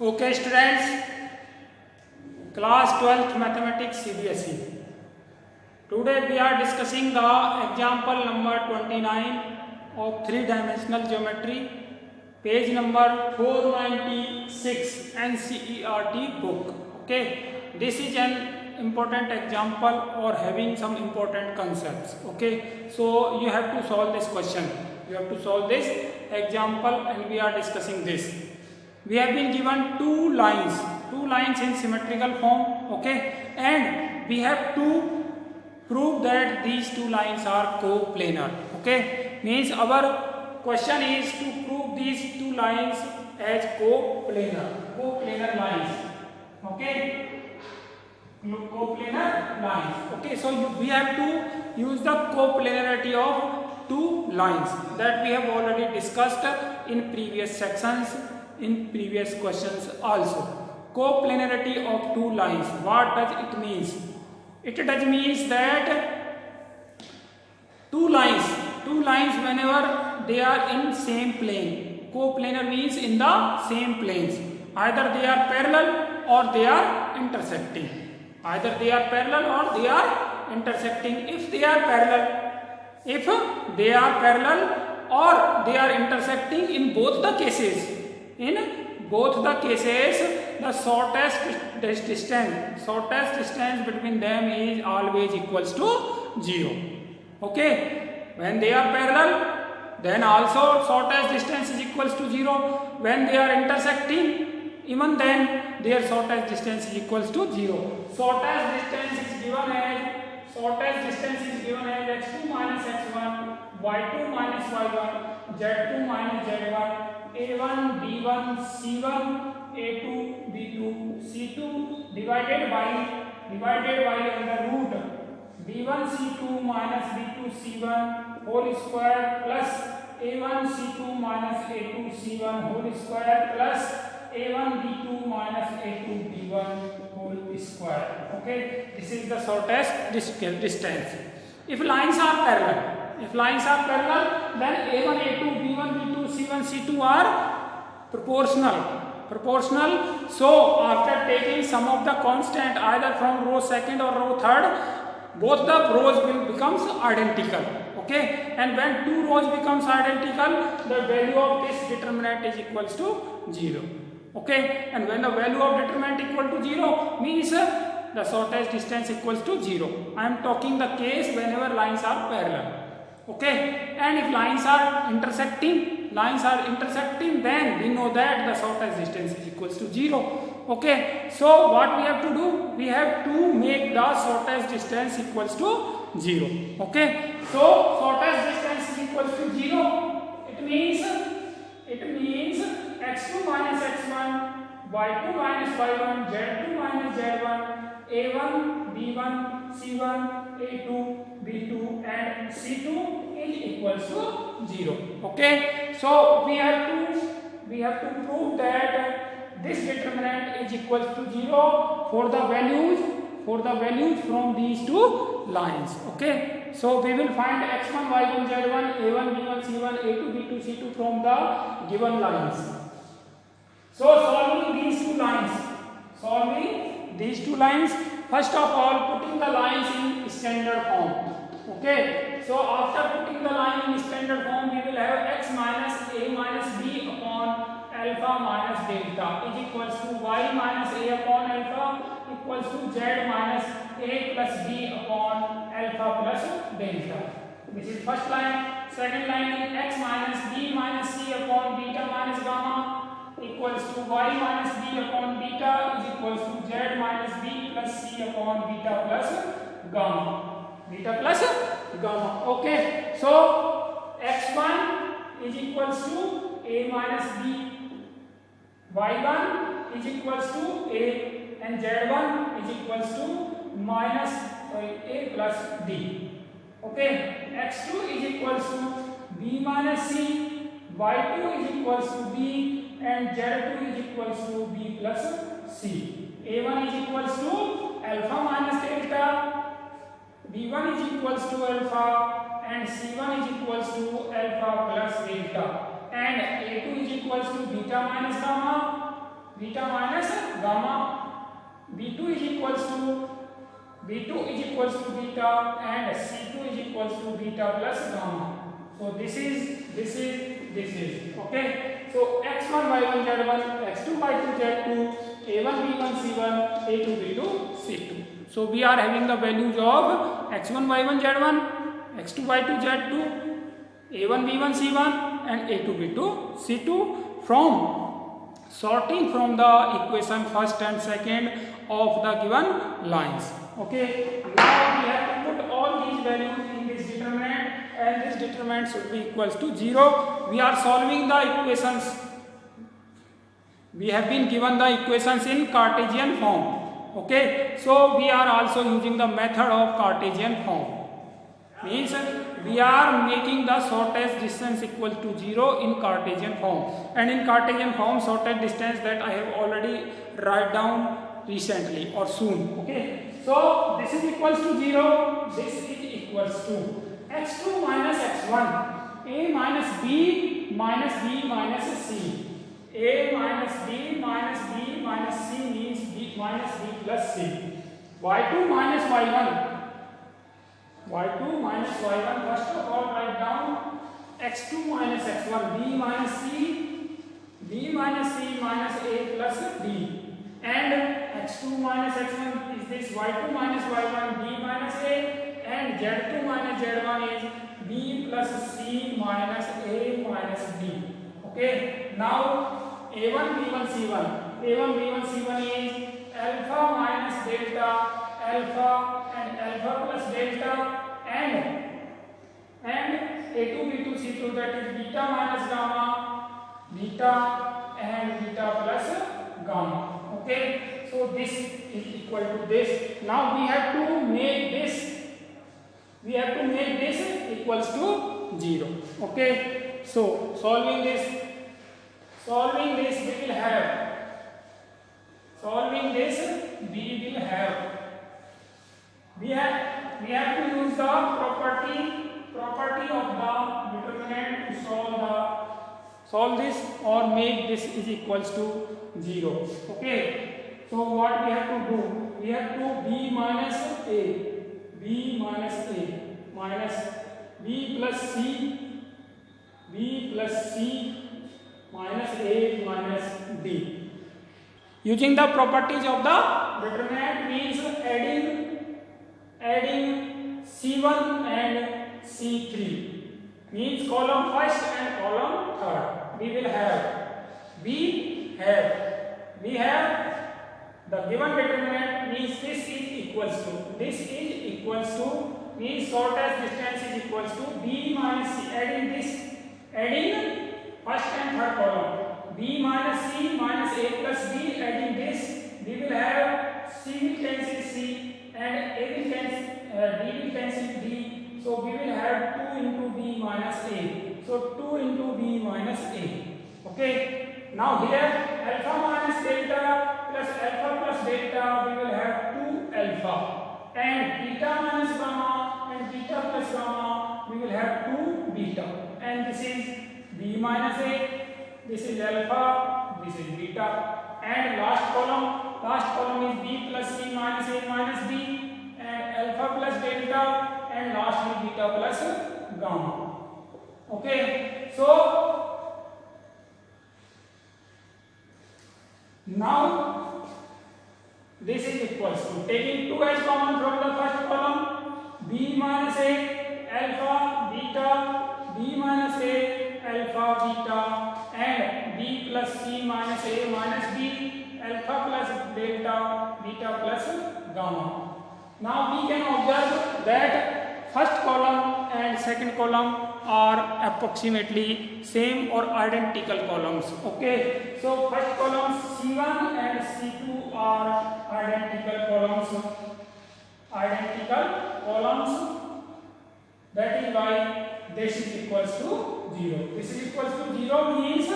Okay, students, class 12th mathematics CBSE. Today we are discussing the example number 29 of three-dimensional geometry, page number 496 NCERT book. Okay, this is an important example or having some important concepts. Okay, so you have to solve this question. You have to solve this example, and we are discussing this. We have been given two lines in symmetrical form, okay, and we have to prove that these two lines are coplanar, okay. Means our question is to prove these two lines as coplanar lines, okay, coplanar lines, okay. So we have to use the coplanarity of two lines that we have already discussed in previous sections, in previous questions also. Coplanarity of two lines, what does it mean? It does means that two lines whenever they are in same plane, coplanar means in the same planes, either they are parallel or they are intersecting, either they are parallel or they are intersecting. If they are parallel or they are intersecting, in both the cases, the shortest distance between them is always equals to 0. Okay, when they are parallel, then also shortest distance is equals to 0. When they are intersecting, even then their shortest distance is equals to 0. Shortest distance is given as x2 minus x1, y2 minus y1, z2 minus z1, a1 b1 c1, a2 b2 c2 divided by under root b1 c2 minus b2 c1 whole square plus a1 c2 minus a2 c1 whole square plus a1 b2 minus a2 b1 whole square. Okay, this is the shortest distance. If lines are parallel, then a1 a2 b1 b2 c1 c2 are proportional. So after taking sum of the constant either from row second or row third, both the rows will becomes identical. Okay, and when two rows becomes identical, the value of this determinant is equals to 0. Okay, and when the value of determinant equal to 0 means the shortest distance equals to 0. I am talking the case whenever lines are parallel. Okay, and if lines are intersecting, then we know that the shortest distance is equals to 0. Okay, so what we have to do? We have to make the shortest distance equals to 0. Okay, so shortest distance is equals to 0. It means x2 minus x1, y2 minus y1, z2 minus z1, a1 b1 c1, a2 b2 and c2 is equals to 0. Okay, so we have to prove that this determinant is equals to 0 for the values from these two lines. Okay, so we will find x1 y1 z1 a1 b1 c1 a2 b2 c2 from the given lines. So solving these two lines, first of all putting the lines in standard form. Okay, so after putting the line in standard form, we will have x minus a minus b upon alpha minus delta is equals to y minus a upon alpha equals to z minus a plus b upon alpha plus delta. This is first line. Second line is x minus b minus c upon beta minus gamma equals to y minus b upon beta is equals to z minus b plus c upon beta plus gamma. Okay, so x1 is equals to a minus b, y1 is equals to a, and z1 is equals to minus a plus d. Okay, x2 is equals to b minus c, y2 is equals to b, and z2 is equals to b plus c. a1 is equals to alpha minus delta, b1 is equals to alpha, and c1 is equals to alpha plus delta, and a2 is equals to beta minus gamma, beta minus gamma. B2 is equals to beta and C2 is equals to beta plus gamma. So this is okay. So x1 y1 z1, x2 y2 z2, a1 b1 c1, a2 b2 c2. So we are having the values of x1 y1 z1, x2 y2 z2, a1 b1 c1 and a2 b2 c2 from sorting from the equation first and second of the given lines. Okay, now we have to put all these values in this determinant and this determinant should be equals to 0. We are solving the equations. We have been given the equations in Cartesian form. Okay, so we are also using the method of Cartesian form. Means we are making the shortest distance equal to 0 in Cartesian form. And in Cartesian form, shortest distance that I have already write down recently or soon. Okay, so this is equals to 0. This is equals to x2 minus x1, a minus b minus b minus c. A minus b minus b minus c means b minus b plus c. y2 minus y1. y2 minus y1, first of all write down x2 minus x1, b minus c minus a plus d. And x2 minus x1 is this y2 minus y1, b minus a, and z2 minus z1 is b plus c minus a minus d. Okay, now a1 b1 c1 is alpha minus delta, alpha and alpha plus delta, and a2 b2 c2, that is beta minus gamma, beta and beta plus gamma. Okay, so this is equal to this. Now we have to make this equals to 0. Okay, so solving this we will have we have to use the property of the determinant to solve this or make this is equals to 0. Okay, so what we have to do? We have to b minus a minus b plus c minus a minus d. Using the properties of the determinant means adding c1 and c3 means column first and column third. We have the given determinant means this is equals to means shortest distance is equals to b minus c. Adding first and third column, b minus c minus a plus b. Adding this, we will have c will cancel c and a will cancel d will cancel d. So we will have 2 into b minus a. So 2 into b minus a. Okay. Now here alpha minus delta plus alpha plus delta, we will have 2 alpha, and beta minus gamma and beta plus gamma, we will have 2 beta, and this is b minus a, this is alpha, this is beta, and last column is b plus c minus a minus b, and alpha plus delta, and lastly beta plus gamma. Okay, so now this is equals to taking 2 as common from the first column, b minus a alpha beta, b minus a alpha beta, and b plus c minus a minus b, alpha plus delta, beta plus gamma. Now we can observe that first column and second column are approximately same or identical columns. Okay, so first column C1 and C2 are identical columns. That is why this is equals to 0. This is equals to 0 means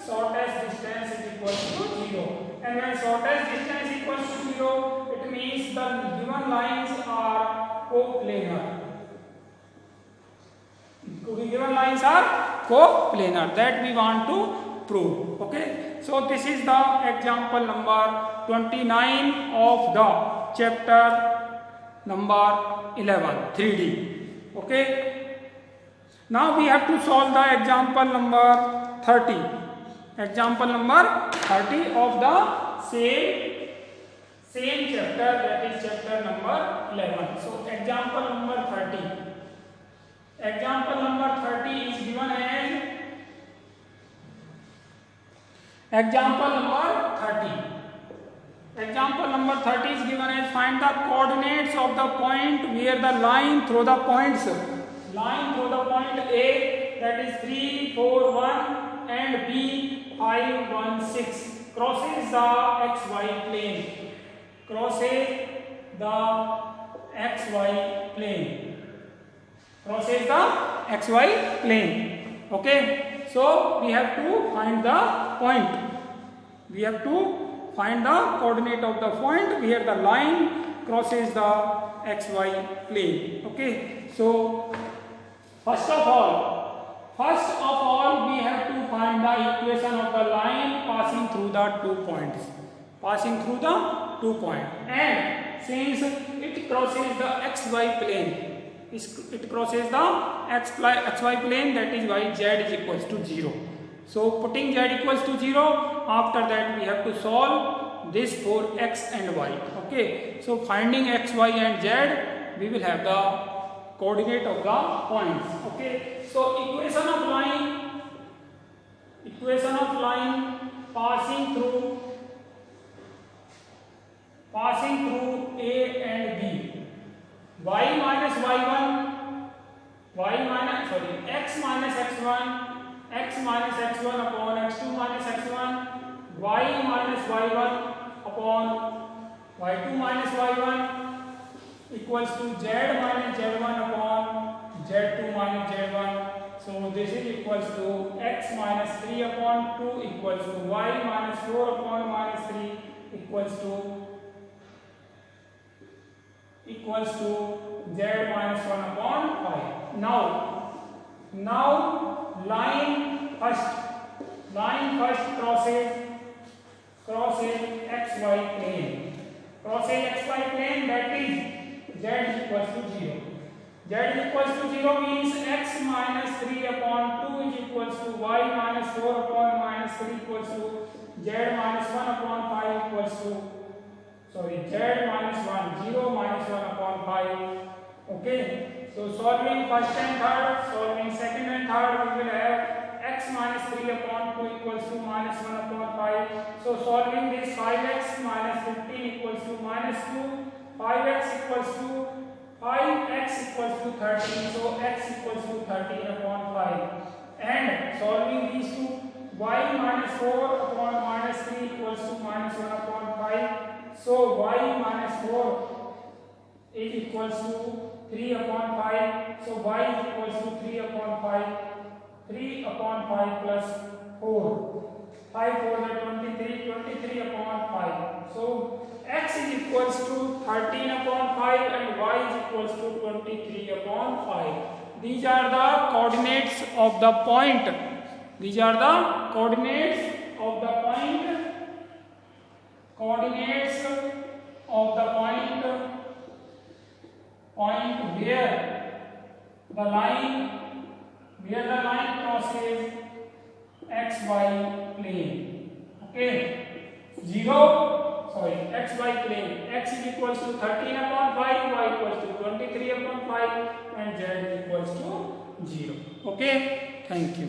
shortest distance is equals to 0. And when shortest distance equals to 0, it means the given lines are coplanar. Given lines are coplanar, that we want to prove. Okay, so this is the example number 29 of the chapter number 11, 3D. Okay, now we have to solve the example number 30. Example number 30 of the same chapter, that is chapter number 11. So example number 30. Example number 30 is given as example number 30. Example number 30 is given as find the coordinates of the point where the line through the points. Line through the point A, that is 3, 4, 1 and B 5, 1, 6 crosses the XY plane. Crosses the XY plane. Crosses the XY plane. Okay, so we have to find the point. We have to find the coordinate of the point where the line crosses the XY plane. Okay, so first of all we have to find the equation of the line passing through the 2 points. Passing through the 2 points, and since it crosses the XY plane, it crosses the XY plane, that is why Z is equals to 0. So putting Z equals to 0, after that we have to solve this for X and Y. Okay, so finding X, Y and Z, we will have the coordinate of the points. Okay, so equation of line passing through A and B. X minus x1 upon x2 minus x1, y minus y1 upon y2 minus y1 equals to z minus z1 upon z2 minus z1. So this is equals to x minus 3 upon 2 equals to y minus 4 upon minus 3 equals to z minus 1 upon 5. Now line first crosses xy plane. Crosses xy plane, that is z equals to 0. Z equals to 0 means x minus 3 upon 2 is equals to y minus 4 upon minus 3 equals to z minus 1 upon 5 equals to z minus 1, 0 minus 1 upon 5. Okay, so solving first and third, solving second and third, we will have x minus 3 upon 2 equals to minus 1 upon 5. So solving this, 5x minus 15 equals to minus 2, 5x equals to 13, so x equals to 13 upon 5. And solving these two, y minus 4 upon minus 3 equals to minus 1 upon 5. So y minus 4 is equals to 3 upon 5. So y is equals to 3 upon 5. 3 upon 5 plus 4. 5 4 is 23. 23 upon 5. So x is equals to 13 upon 5 and y is equals to 23 upon 5. These are the coordinates of the point. These are the coordinates of the point. Coordinates of the point where the line crosses xy plane. Okay, xy plane. X is equals to 13 upon 5, y equals to 23 upon 5 and z is equals to 0. Okay, thank you.